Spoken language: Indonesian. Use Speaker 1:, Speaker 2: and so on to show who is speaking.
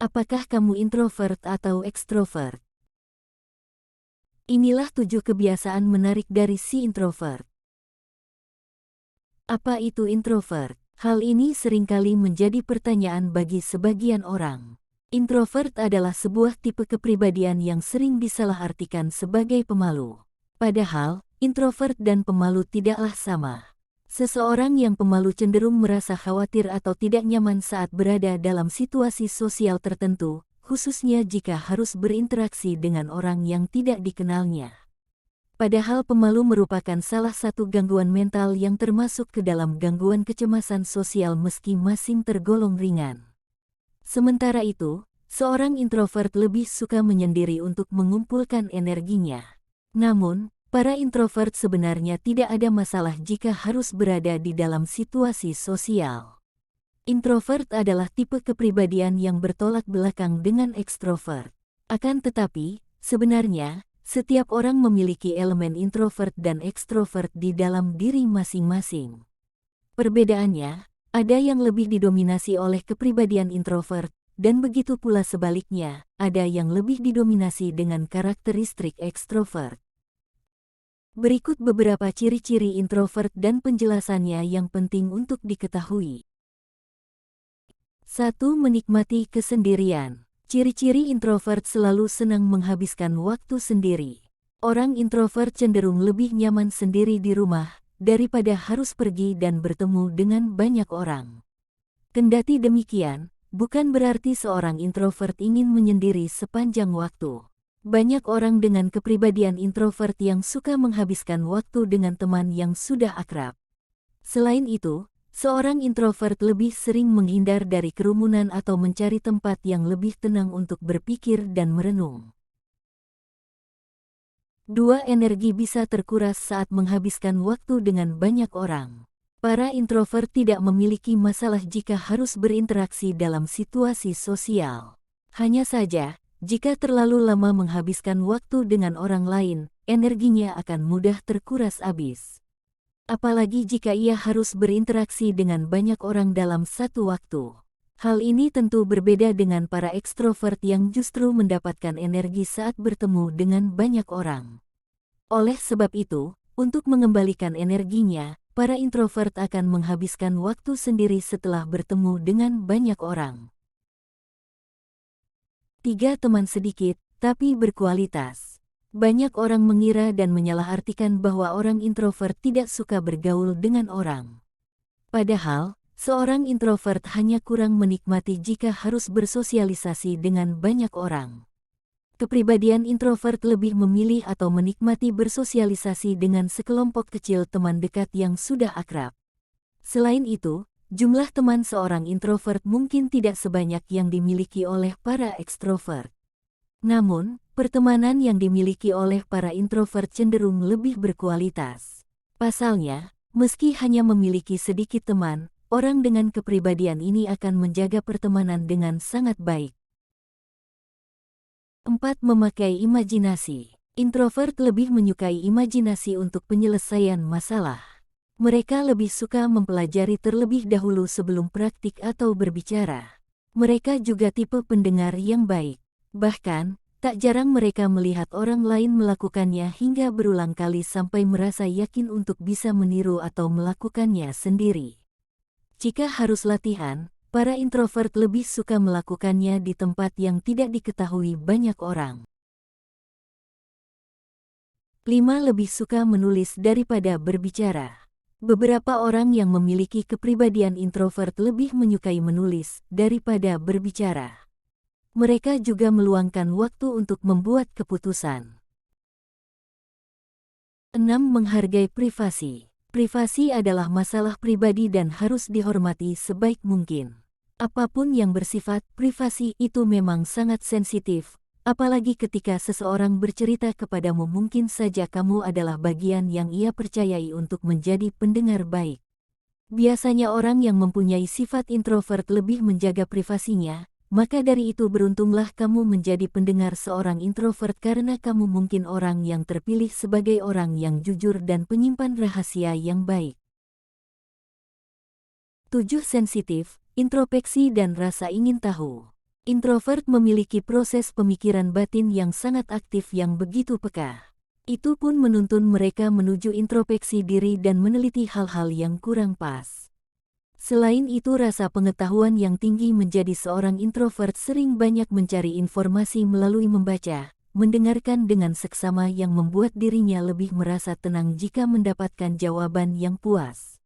Speaker 1: Apakah kamu introvert atau ekstrovert? Inilah 7 kebiasaan menarik dari si introvert. Apa itu introvert? Hal ini seringkali menjadi pertanyaan bagi sebagian orang. Introvert adalah sebuah tipe kepribadian yang sering disalahartikan sebagai pemalu. Padahal, introvert dan pemalu tidaklah sama. Seseorang yang pemalu cenderung merasa khawatir atau tidak nyaman saat berada dalam situasi sosial tertentu, khususnya jika harus berinteraksi dengan orang yang tidak dikenalnya. Padahal pemalu merupakan salah satu gangguan mental yang termasuk ke dalam gangguan kecemasan sosial meski masing tergolong ringan. Sementara itu, seorang introvert lebih suka menyendiri untuk mengumpulkan energinya. Namun, para introvert sebenarnya tidak ada masalah jika harus berada di dalam situasi sosial. Introvert adalah tipe kepribadian yang bertolak belakang dengan ekstrovert. Akan tetapi, sebenarnya, setiap orang memiliki elemen introvert dan ekstrovert di dalam diri masing-masing. Perbedaannya, ada yang lebih didominasi oleh kepribadian introvert, dan begitu pula sebaliknya, ada yang lebih didominasi dengan karakteristik ekstrovert. Berikut beberapa ciri-ciri introvert dan penjelasannya yang penting untuk diketahui. 1. Menikmati kesendirian. Ciri-ciri introvert selalu senang menghabiskan waktu sendiri. Orang introvert cenderung lebih nyaman sendiri di rumah, daripada harus pergi dan bertemu dengan banyak orang. Kendati demikian, bukan berarti seorang introvert ingin menyendiri sepanjang waktu. Banyak orang dengan kepribadian introvert yang suka menghabiskan waktu dengan teman yang sudah akrab. Selain itu, seorang introvert lebih sering menghindar dari kerumunan atau mencari tempat yang lebih tenang untuk berpikir dan merenung. 2. Energi bisa terkuras saat menghabiskan waktu dengan banyak orang. Para introvert tidak memiliki masalah jika harus berinteraksi dalam situasi sosial. Hanya saja, jika terlalu lama menghabiskan waktu dengan orang lain, energinya akan mudah terkuras habis. Apalagi jika ia harus berinteraksi dengan banyak orang dalam satu waktu. Hal ini tentu berbeda dengan para ekstrovert yang justru mendapatkan energi saat bertemu dengan banyak orang. Oleh sebab itu, untuk mengembalikan energinya, para introvert akan menghabiskan waktu sendiri setelah bertemu dengan banyak orang. 3. Teman sedikit, tapi berkualitas. Banyak orang mengira dan menyalahartikan bahwa orang introvert tidak suka bergaul dengan orang. Padahal, seorang introvert hanya kurang menikmati jika harus bersosialisasi dengan banyak orang. Kepribadian introvert lebih memilih atau menikmati bersosialisasi dengan sekelompok kecil teman dekat yang sudah akrab. Selain itu, jumlah teman seorang introvert mungkin tidak sebanyak yang dimiliki oleh para ekstrovert. Namun, pertemanan yang dimiliki oleh para introvert cenderung lebih berkualitas. Pasalnya, meski hanya memiliki sedikit teman, orang dengan kepribadian ini akan menjaga pertemanan dengan sangat baik. 4. Memakai imajinasi. Introvert lebih menyukai imajinasi untuk penyelesaian masalah. Mereka lebih suka mempelajari terlebih dahulu sebelum praktik atau berbicara. Mereka juga tipe pendengar yang baik. Bahkan, tak jarang mereka melihat orang lain melakukannya hingga berulang kali sampai merasa yakin untuk bisa meniru atau melakukannya sendiri. Jika harus latihan, para introvert lebih suka melakukannya di tempat yang tidak diketahui banyak orang. 5. Lebih suka menulis daripada berbicara. Beberapa orang yang memiliki kepribadian introvert lebih menyukai menulis daripada berbicara. Mereka juga meluangkan waktu untuk membuat keputusan. 6. Menghargai privasi. Privasi adalah masalah pribadi dan harus dihormati sebaik mungkin. Apapun yang bersifat privasi itu memang sangat sensitif, apalagi ketika seseorang bercerita kepadamu, mungkin saja kamu adalah bagian yang ia percayai untuk menjadi pendengar baik. Biasanya orang yang mempunyai sifat introvert lebih menjaga privasinya, maka dari itu beruntunglah kamu menjadi pendengar seorang introvert karena kamu mungkin orang yang terpilih sebagai orang yang jujur dan penyimpan rahasia yang baik. 7. Sensitif, introspeksi dan rasa ingin tahu. Introvert memiliki proses pemikiran batin yang sangat aktif yang begitu peka. Itu pun menuntun mereka menuju introspeksi diri dan meneliti hal-hal yang kurang pas. Selain itu, rasa pengetahuan yang tinggi menjadi seorang introvert sering banyak mencari informasi melalui membaca, mendengarkan dengan seksama yang membuat dirinya lebih merasa tenang jika mendapatkan jawaban yang puas.